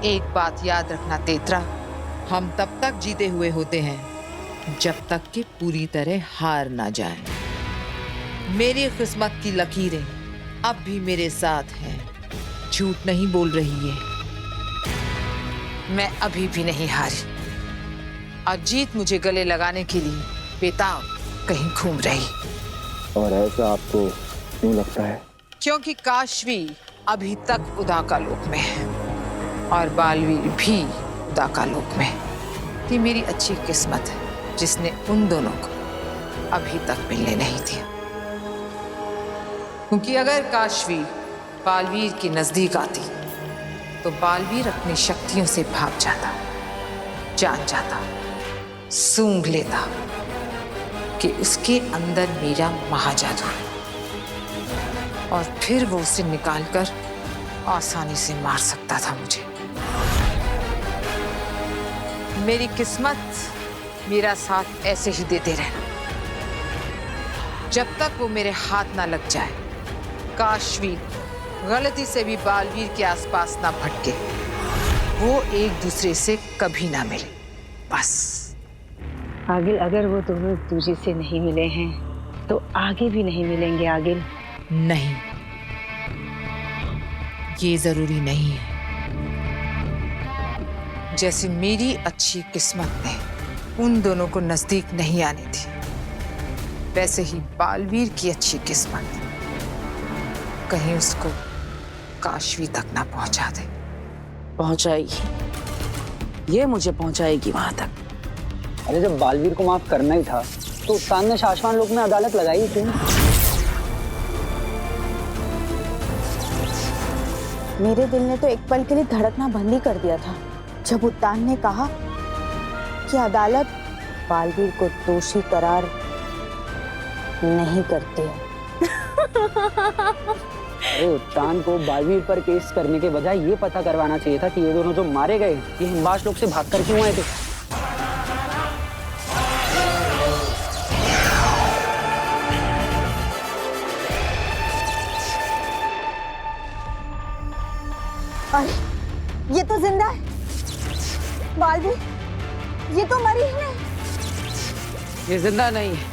एक बात याद रखना तेतरा, हम तब तक जीते हुए होते हैं जब तक कि पूरी तरह हार ना जाए। मेरी किस्मत की लकीरें अब भी मेरे साथ हैं, झूठ नहीं बोल रही है। मैं अभी भी नहीं हारी और जीत मुझे गले लगाने के लिए बेताब कहीं घूम रही। और ऐसा आपको क्यों लगता है? क्योंकि काशवी अभी तक उदाकालोक में है और बालवीर भी उदाकालोक में है। ये मेरी अच्छी किस्मत है जिसने उन दोनों को अभी तक मिलने नहीं दिया। क्योंकि अगर काशवी बालवीर के नजदीक आती तो बालवीर अपनी शक्तियों से भाग जाता, जान जाता, सूंघ लेता कि उसके अंदर मेरा महाजादू है और फिर वो उसे निकालकर आसानी से मार सकता था मुझे। मेरी किस्मत मेरा साथ ऐसे ही देते रहना जब तक वो मेरे हाथ ना लग जाए, काशवी गलती से भी बालवीर के आसपास ना भटके, वो एक दूसरे से कभी ना मिले, बस। आगिल, अगर वो दोनों एक दूसरे से नहीं मिले हैं तो आगे भी नहीं मिलेंगे आगिल। नहीं, ये जरूरी नहीं है। जैसे मेरी अच्छी किस्मत ने उन दोनों को नजदीक नहीं आने दी, वैसे ही बालवीर की अच्छी किस्मत कहीं उसको काशवी तक ना पहुंचा दे। पहुंचाएगी, ये मुझे पहुंचाएगी वहां तक। अरे जब बालवीर को माफ करना ही था तो उस्ताद ने शाश्वान लोक में अदालत लगाई क्यों? मेरे दिल ने तो एक पल के लिए धड़कना बंद ही कर दिया था जब उद्दान ने कहा कि अदालत बालवीर को दोषी करार नहीं करती है। अरे उद्दान को बालवीर पर केस करने के बजाय ये पता करवाना चाहिए था कि ये दोनों जो मारे गए ये हिमवास लोक से भागकर क्यों आए थे। अरे ये तो जिंदा है। बालवीर, ये तो मरी ही नहीं। ये जिंदा नहीं है,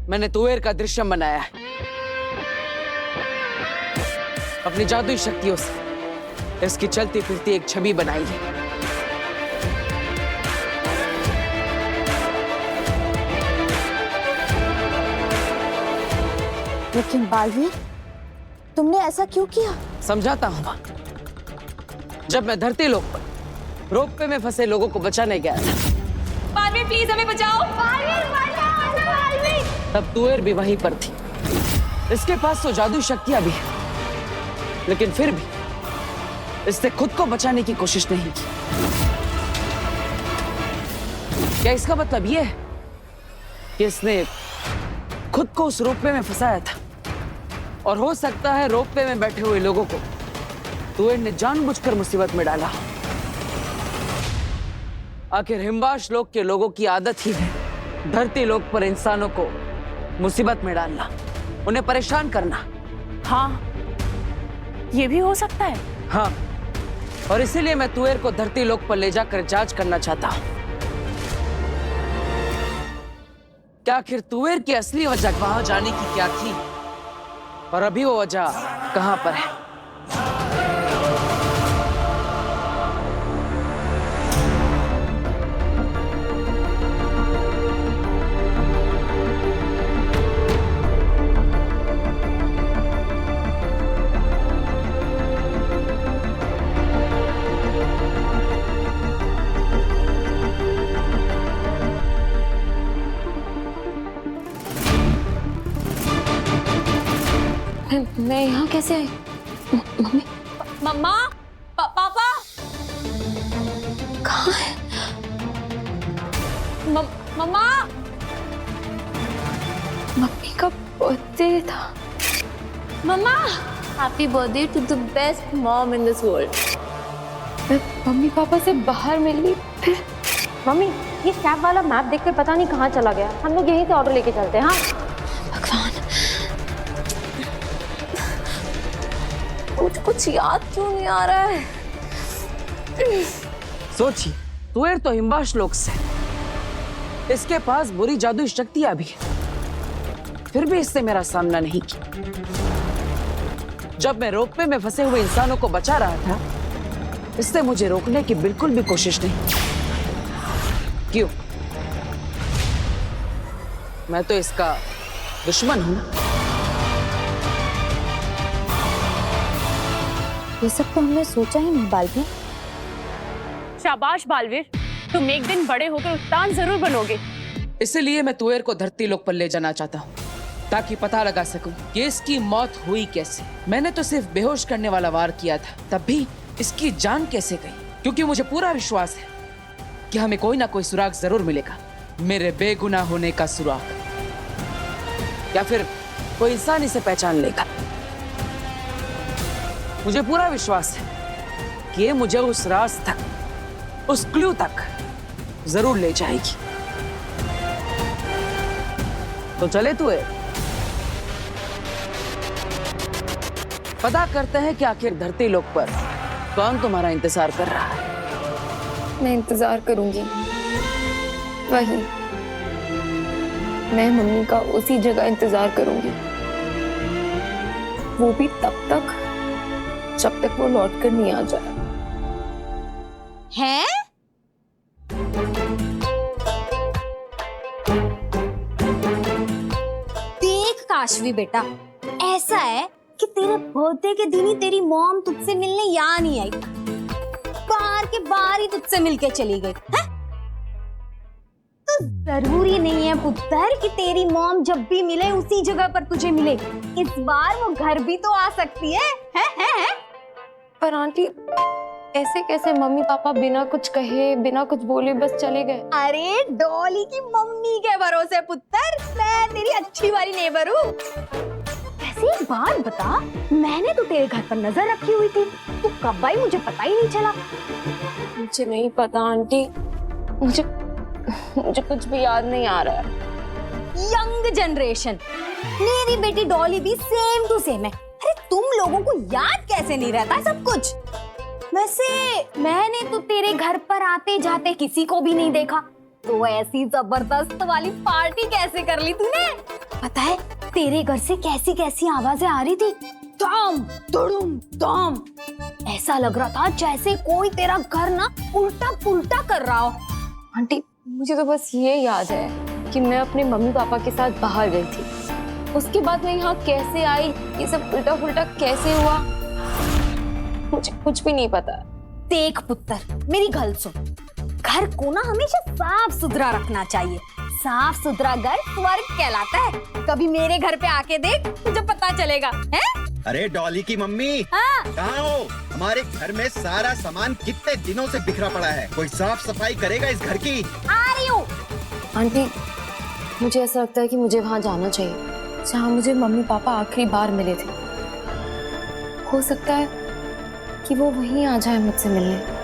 मैंने तुवेर का दृश्यम बनाया है अपनी जादुई शक्तियों से। इसकी चलती फिरती एक छवि बनाई है। लेकिन बालवीर, तुमने ऐसा क्यों किया? समझाता हूं मां। जब मैं धरती लोक पर रोपवे में फंसे लोगों को बचाने गया था, बालवीर प्लीज हमें बचाओ। बालवीर बचाओ, बालवीर। तब तुवेर भी वहीं पर थी। इसके पास तो जादू शक्तियां भी है, लेकिन फिर भी इसने खुद को बचाने की कोशिश नहीं की। क्या इसका मतलब यह है कि इसने खुद को उस रोपवे में फंसाया था और हो सकता है रोपवे में बैठे हुए लोगों को तुवेर ने जानबूझकर मुसीबत में डाला। आखिर हिमवास लोक के लोगों की आदत ही है धरती लोक पर इंसानों को मुसीबत में डालना, उन्हें परेशान करना। हाँ, ये भी हो सकता है। हाँ, और इसीलिए मैं तुवेर को धरती लोक पर ले जाकर जांच करना चाहता हूं। क्या आखिर तुवेर की असली वजह वहां जाने की क्या थी और अभी वो वजह कहां पर है? मैं यहाँ कैसे आई? मम्मी, मम्मा, पापा कहाँ है? मम्मा, मम्मी का बर्थडे था। Mama, happy birthday to the best mom in this world. मैं मम्मी पापा से बाहर मिली, फिर मम्मी, ये कैब वाला मैप देखकर पता नहीं कहाँ चला गया। हम लोग यहीं से ऑटो लेके चलते हैं। हाँ भगवान, कुछ मुझे कुछ याद क्यों नहीं आ रहा है? सोचिए, तुएर तो हिमवाश लोक से, इसके पास बुरी जादुई शक्तियां भी है, फिर भी इससे मेरा सामना नहीं किया। जब मैं रोपवे में फंसे हुए इंसानों को बचा रहा था, इसने मुझे रोकने की बिल्कुल भी कोशिश नहीं की। क्यों? मैं तो इसका दुश्मन हूं ना। ये सब तो हमने सोचा ही नहीं बालवीर। शाबाश बालवीर, तुम एक दिन बड़े होकर उस्ताद जरूर बनोगे। इसलिए मैं तुएर को धरती लोक पर ले जाना चाहता हूँ, ताकि पता लगा सकूं कि इसकी मौत हुई कैसे। मैंने तो सिर्फ बेहोश करने वाला वार किया था, तब भी इसकी जान कैसे गई? क्योंकि मुझे पूरा विश्वास है कि हमें कोई ना कोई सुराग जरूर मिलेगा, मेरे बेगुनाह होने का सुराग, या फिर कोई इंसान इसे पहचान लेगा। मुझे पूरा विश्वास है कि ये मुझे उस राज तक, उस क्लू तक जरूर ले जाएगी। तो चले तुए, पता करते हैं कि आखिर धरती लोक पर कौन तुम्हारा इंतजार कर रहा है। मैं इंतजार करूंगी, वही मैं मम्मी का उसी जगह इंतजार करूंगी, वो भी तब तक जब तक वो लौट कर नहीं आ जाए। हैं? देख काशवी बेटा, ऐसा है कि तेरे बर्थडे के दिन ही तेरी मॉम तुझसे मिलने यहाँ नहीं आई, बाहर के बाहर ही तुझसे मिलके चली गई है? तो जरूरी नहीं है पुत्र कि तेरी मॉम जब भी मिले उसी जगह पर तुझे मिले। इस बार वो घर भी तो आ सकती है? पर आंटी, ऐसे कैसे मम्मी पापा बिना कुछ कहे, बिना कुछ बोले बस चले गए? अरे डॉली की मम्मी के भरोसे पुत्र, मैं तेरी अच्छी वाली नेबर हूँ। वैसे एक बात बता, मैंने तो तेरे घर पर नजर रखी हुई थी, तू कब आई मुझे पता ही नहीं चला। मुझे नहीं पता आंटी, मुझे कुछ भी याद नहीं आ रहा है। यंग जनरेशन, मेरी बेटी डॉली भी सेम टू सेम है। अरे तुम लोगों को याद कैसे नहीं रहता सब कुछ? वैसे मैंने तो तेरे घर पर आते जाते किसी को भी नहीं देखा, तो ऐसी जबरदस्त वाली पार्टी कैसे कर ली तूने? पता है तेरे घर से कैसी कैसी आवाजें आ रही थी, धम धुड़ुम धम, ऐसा लग रहा था जैसे कोई तेरा घर ना उल्टा पुल्टा कर रहा हो। आंटी, मुझे तो बस ये याद है कि मैं अपने मम्मी पापा के साथ बाहर गई थी, उसके बाद मैं यहाँ कैसे आई, ये सब उल्टा पुल्टा कैसे हुआ, मुझे कुछ भी नहीं पता। देख पुत्र, मेरी गल सुन, घर को ना हमेशा साफ सुथरा रखना चाहिए। साफ सुथरा घर स्वर्ग कहलाता है। कभी मेरे घर पे आके देख, तुझे पता चलेगा। हैं? अरे डॉली की मम्मी, हाँ? कहाँ हो? हमारे घर में सारा सामान कितने दिनों से बिखरा पड़ा है, कोई साफ सफाई करेगा इस घर की? आ रही हूँ। आंटी, मुझे ऐसा लगता है कि मुझे वहां जाना चाहिए जहाँ मुझे मम्मी पापा आखिरी बार मिले थे। हो सकता है कि वो वहीं आ जाए मुझसे मिलने।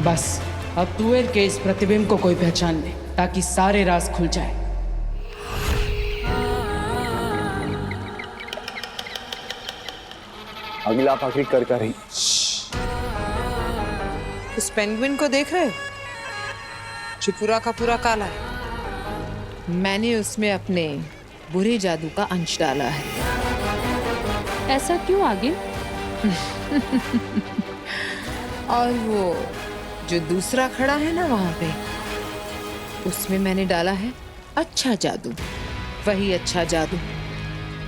बस अब तुएर के इस प्रतिबिंब को कोई पहचान ले, ताकि सारे राज खुल जाए। अगला आखिरी कर रही। उस पेंगुइन को देख रहे हो, जो पूरा का पूरा काला है? मैंने उसमें अपने बुरे जादू का अंश डाला है। ऐसा क्यों आगे? और वो जो दूसरा खड़ा है ना वहां पे, उसमें मैंने डाला है अच्छा जादू। वही अच्छा जादू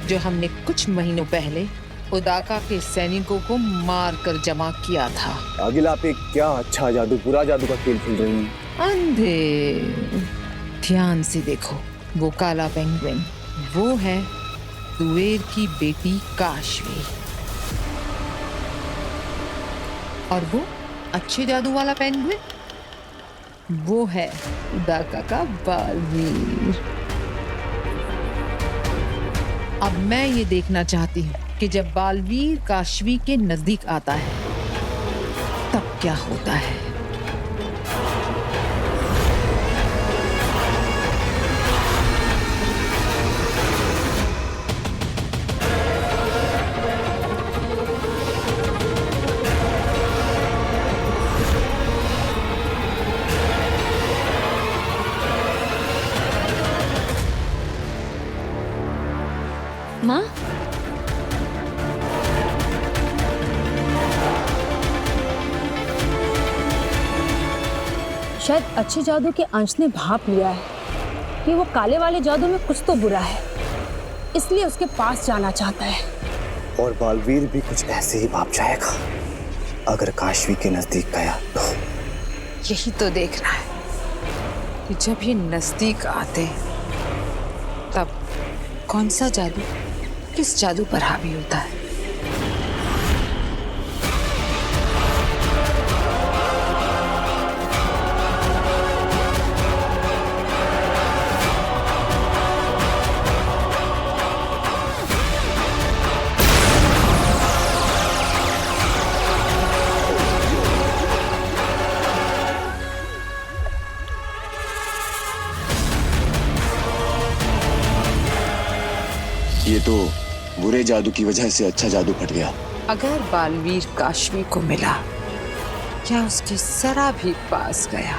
जो हमने कुछ महीनों पहले उदाका के सैनिकों को मार कर जमा किया था। आगिल, आप एक क्या अच्छा जादू, पूरा जादू का खेल खेल रही हैं। अंधे, ध्यान से देखो, वो काला पेंगुइन वो है तुएर की बेटी काशवी, और वो अच्छे जादू वाला पेंगुइन वो है उदाका का बालवीर। अब मैं ये देखना चाहती हूँ कि जब बालवीर काशवी के नजदीक आता है तब क्या होता है। माँ, शायद अच्छे जादू के अंश ने भाप लिया है कि वो काले वाले जादू में कुछ तो बुरा है, इसलिए उसके पास जाना चाहता है। और बालवीर भी कुछ ऐसे ही भाप जाएगा अगर काशवी के नजदीक गया तो। यही तो देखना है कि जब ये नजदीक आते तब कौन सा जादू किस जादू पर हावी होता है। ये तो बुरे जादू की वजह से अच्छा जादू फट गया। अगर बालवीर काशवी को मिला या उसकी जरा भी पास गया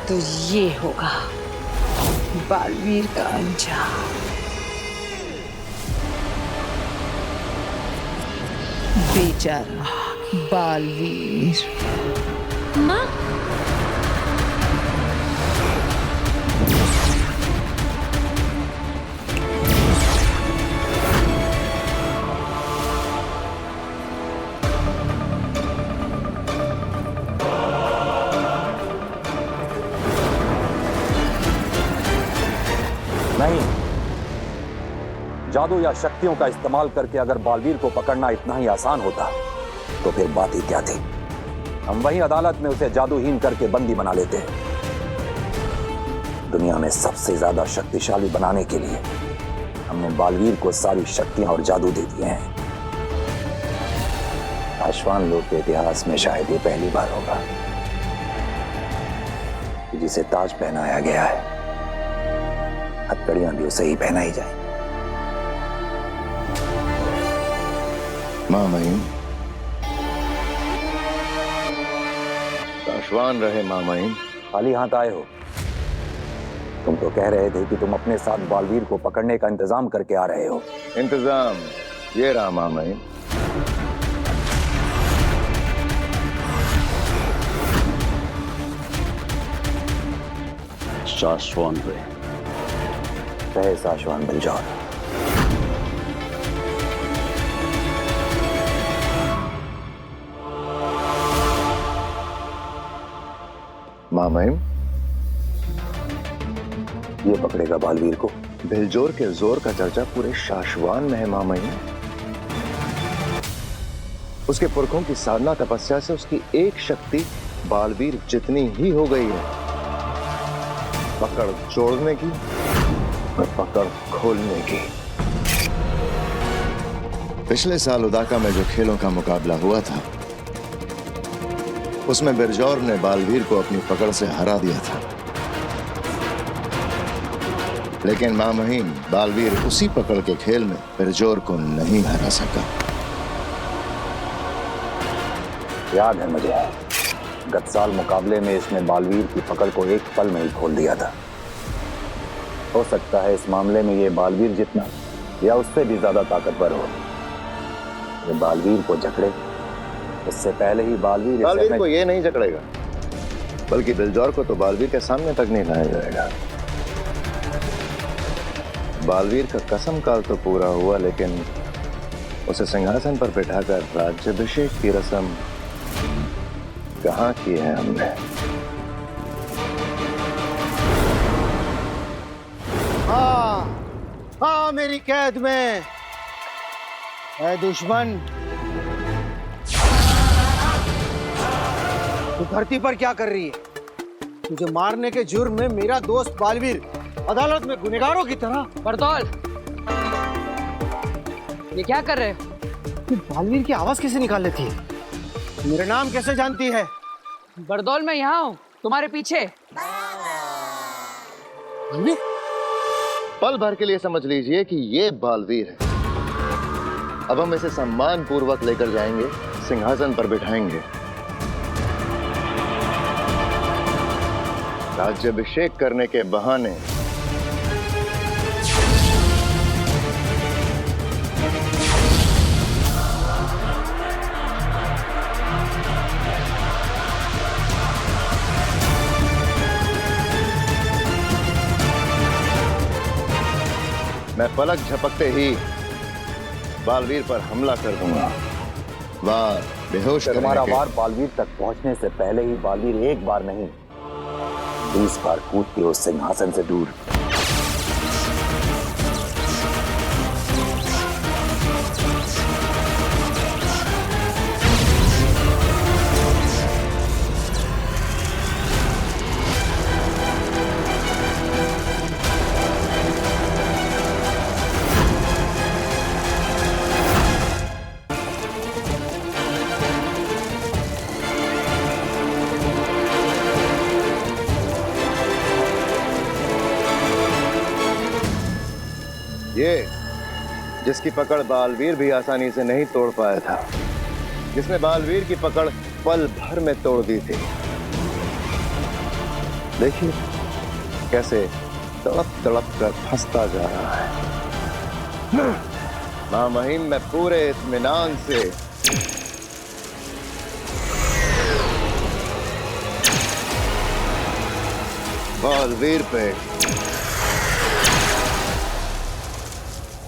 तो ये होगा बालवीर का अंजाम। बेचारा बालवीर। माँ, नहीं, जादू या शक्तियों का इस्तेमाल करके अगर बालवीर को पकड़ना इतना ही आसान होता तो फिर बात ही क्या थी। हम वही अदालत में उसे जादूहीन करके बंदी बना लेते। दुनिया में सबसे ज्यादा शक्तिशाली बनाने के लिए हमने बालवीर को सारी शक्तियां और जादू दे दिए हैं। आश्वान लोग के इतिहास में शायद ये पहली बार होगा कि जिसे ताज पहनाया गया है हथकड़ियां भी उसे ही पहनाई जाए। माँ महिम, आश्वान रहे माँ महिम। खाली हाथ आए हो? तुम तो कह रहे थे कि तुम अपने साथ बालवीर को पकड़ने का इंतजाम करके आ रहे हो। इंतजाम ये रहा माँ महिम। साशवान रहे साशवान बिलजौर। माँ महिम, ये पकड़ेगा बालवीर को। बिलजोर के जोर का चर्चा पूरे शाश्वान में है माँ महिम। उसके पुरखों की साधना तपस्या से उसकी एक शक्ति बालवीर जितनी ही हो गई है, पकड़ जोड़ने की और पकड़ खोलने की। पिछले साल उदाका में जो खेलों का मुकाबला हुआ था उसमें बिरजौर ने बालवीर को अपनी पकड़ से हरा दिया था, लेकिन मां महिम बालवीर उसी पकड़ के खेल में बिरजौर को नहीं हरा सका। याद है मुझे, गत साल मुकाबले में इसने बालवीर की पकड़ को एक पल में ही खोल दिया था। हो सकता है इस मामले में ये बालवीर जितना या उससे भी ज्यादा ताकतवर हो। ये बालवीर को जकड़े इससे पहले ही बालवीर को ये नहीं जकड़ेगा, बल्कि बिलजौर को तो बालवीर के सामने तक नहीं लाया जाएगा। बालवीर का कसम काल तो पूरा हुआ, लेकिन उसे सिंहासन पर बिठाकर राज्याभिषेक की रस्म कहाँ की है हमने। हाँ मेरी कैद में है दुश्मन। तू धरती पर क्या कर रही है? तुझे मारने के जुर्म में मेरा दोस्त बालवीर अदालत में गुनहगारों की तरह। बरदौल, ये क्या कर रहे हो? तू बालवीर की आवाज कैसे निकाल लेती है? मेरा नाम कैसे जानती है? बरदौल, मैं यहाँ हूँ तुम्हारे पीछे। बालवीर? पल भर के लिए समझ लीजिए कि ये बालवीर है। अब हम इसे सम्मान पूर्वक लेकर जाएंगे, सिंहासन पर बिठाएंगे, राज्याभिषेक करने के बहाने मैं पलक झपकते ही बालवीर पर हमला कर दूंगा। वार बेहोश करने तुम्हारा के वार बालवीर तक पहुंचने से पहले ही बालवीर एक बार नहीं 20 बार कूद के उस सिंहासन से दूर। ये जिसकी पकड़ बालवीर भी आसानी से नहीं तोड़ पाया था, जिसने बालवीर की पकड़ पल भर में तोड़ दी थी, देखिए कैसे तड़प तड़प कर फंसता जा रहा है। महामहिम, मैं पूरे इत्मीनान से बालवीर पे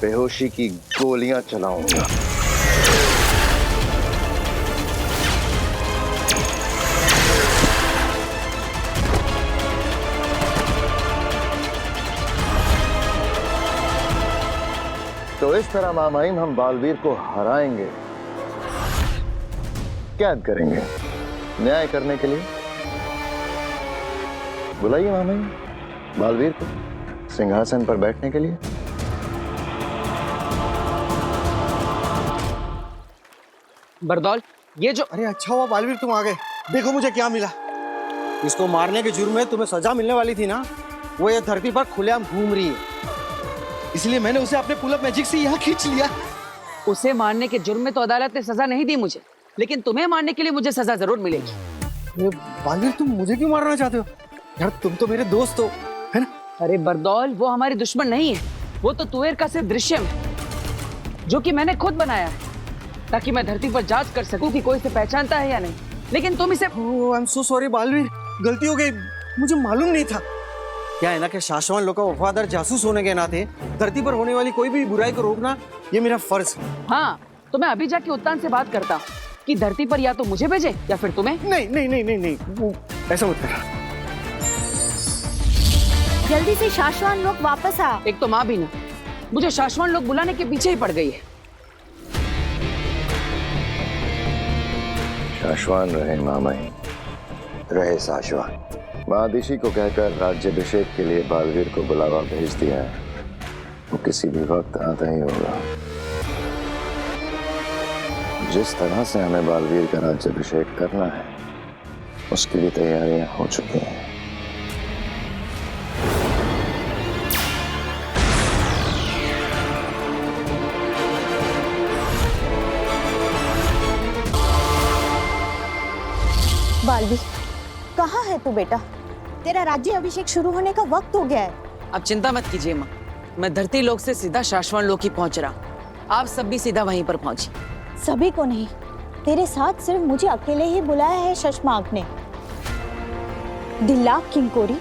बेहोशी की गोलियां चलाऊंगा। तो इस तरह मामाइम हम बालवीर को हराएंगे, कैद करेंगे, न्याय करने के लिए। बुलाइए मामाइम बालवीर को सिंहासन पर बैठने के लिए। बरदौल, ये जो... अरे अच्छा हुआ बालवीर तुम आ गए। देखो मुझे क्या मिला। इसको मारने के जुर्म में तुम्हें सजा मिलने वाली थी ना, वो ये धरती पर खुलेआम घूम रही है, इसलिए मैंने उसे अपने पुलअप मैजिक से यहाँ खींच लिया। उसे मारने के जुर्म में तो अदालत ने सजा नहीं दी मुझे, लेकिन तुम्हें मारने के लिए मुझे सजा जरूर मिलेगी। बालवीर, तुम मुझे क्यों मारना चाहते हो यार? तुम तो मेरे दोस्त हो, है ना? अरे बरदौल, वो हमारे दुश्मन नहीं है, वो तो तुवेर का सिर्फ दृश्य है जो कि मैंने खुद बनाया है, ताकि मैं धरती पर जांच कर सकूं कि कोई इसे पहचानता है या नहीं। लेकिन तुम इसे... I am so sorry Baalveer, गलती हो गई, मुझे मालूम नहीं था। क्या है ना कि शाश्वान लोग का वफादार जासूस होने के नाते धरती पर होने वाली कोई भी बुराई को रोकना ये मेरा फर्ज है। हाँ, तो मैं अभी जाके उत्तान से बात करता हूँ कि धरती पर या तो मुझे भेजे या फिर तुम्हें। नहीं नहीं नहीं नहीं नहीं, वो ऐसा मत कर। जल्दी से शाश्वान लोग वापस आ। एक तो माँ भी ना, मुझे शाश्वान लोग बुलाने के पीछे ही पड़ गई है। शाश्वान रहे मामाई, रहे शाश्वान। महादिशी को कहकर राज्याभिषेक के लिए बालवीर को बुलावा भेज दिया है, वो किसी भी वक्त आता ही होगा। जिस तरह से हमें बालवीर का राज्याभिषेक करना है उसकी भी तैयारियां हो चुकी हैं। बालवीर, कहाँ है तू बेटा? तेरा राज्य अभिषेक शुरू होने का वक्त हो गया है। अब चिंता मत कीजिए माँ, मैं धरती लोक से सीधा शाश्वान लोक ही पहुंच रहा हूँ। आप सब भी सीधा वहीं पर पहुंचिए। सभी को नहीं, तेरे साथ सिर्फ मुझे अकेले ही बुलाया है शशमांक ने। दिल्लाक किंकोरी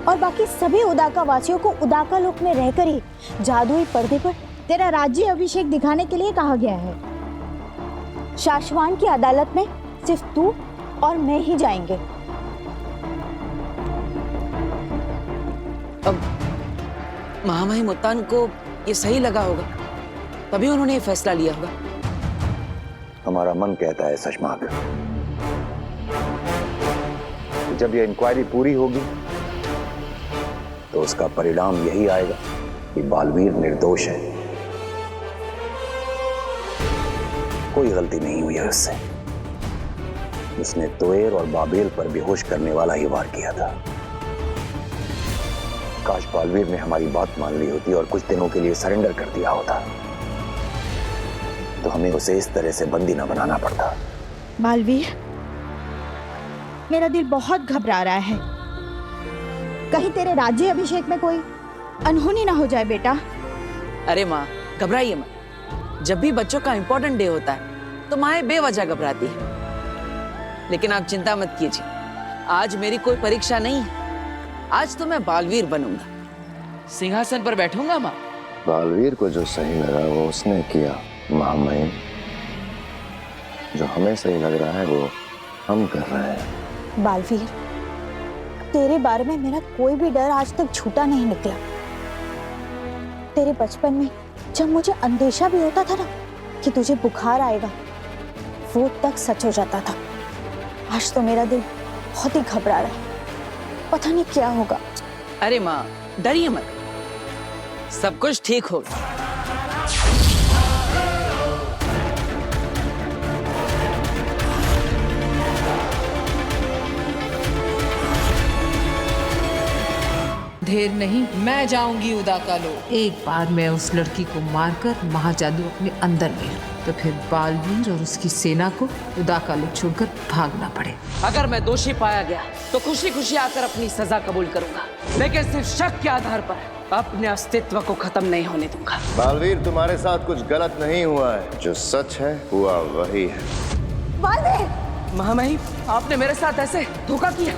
और बाकी सभी उदाका वासियों को उदाका लोक में रहकर ही जादुई पर्दे पर तेरा राज्य अभिषेक दिखाने के लिए कहा गया है। शाश्वान की अदालत में सिर्फ तू और मैं ही जाएंगे। अब महामहिम उत्तान को ये सही लगा होगा, तभी उन्होंने ये फैसला लिया होगा। हमारा मन कहता है शशमांक, जब यह इंक्वायरी पूरी होगी तो उसका परिणाम यही आएगा कि बालवीर निर्दोष है, कोई गलती नहीं हुई है उससे। उसने तोएर और बाबेल पर बेहोश करने वाला ही वार किया था। काश बालवीर ने हमारी बात मान ली होती और कुछ दिनों के लिए सरेंडर कर दिया होता, तो हमें उसे इस तरह से बंदी न बनाना पड़ता। बालवीर, मेरा दिल बहुत घबरा रहा है। कहीं तेरे राज्य अभिषेक में कोई अनहोनी ना हो जाए बेटा। अरे माँ, घबराइए मत। जब भी बच्चों का इंपॉर्टेंट डे होता है तो माँ बेवजह घबराती है। लेकिन आप चिंता मत कीजिए, आज मेरी कोई परीक्षा नहीं है। आज तो मैं बालवीर बनूंगा, सिंहासन पर बैठूंगा माँ। बालवीर को जो सही लगा वो उसने किया महामहिम। जो हमें सही लग रहा है वो हम कर रहे हैं। बालवीर, तेरे बारे में मेरा कोई भी डर आज तक झूठा नहीं निकला। तेरे बचपन में जब मुझे अंदेशा भी होता था ना कि तुझे बुखार आएगा, वो तक सच हो जाता था। आज तो मेरा दिल बहुत ही घबरा रहा है, पता नहीं क्या होगा। अरे माँ, डरिए मत, सब कुछ ठीक होगा। देर नहीं, मैं जाऊंगी उदाकालो। एक बार मैं उस लड़की को मारकर महाजादू अपने अंदर ले लूं, तो फिर बालवीर और उसकी सेना को उदाकालो छोड़कर भागना पड़े। अगर मैं दोषी पाया गया तो खुशी खुशी आकर अपनी सजा कबूल करूंगा, लेकिन सिर्फ शक के आधार पर अपने अस्तित्व को खत्म नहीं होने दूंगा। बालवीर, तुम्हारे साथ कुछ गलत नहीं हुआ है, जो सच है हुआ वही है। बालवीर! महामहिम, आपने मेरे साथ ऐसे धोखा किया।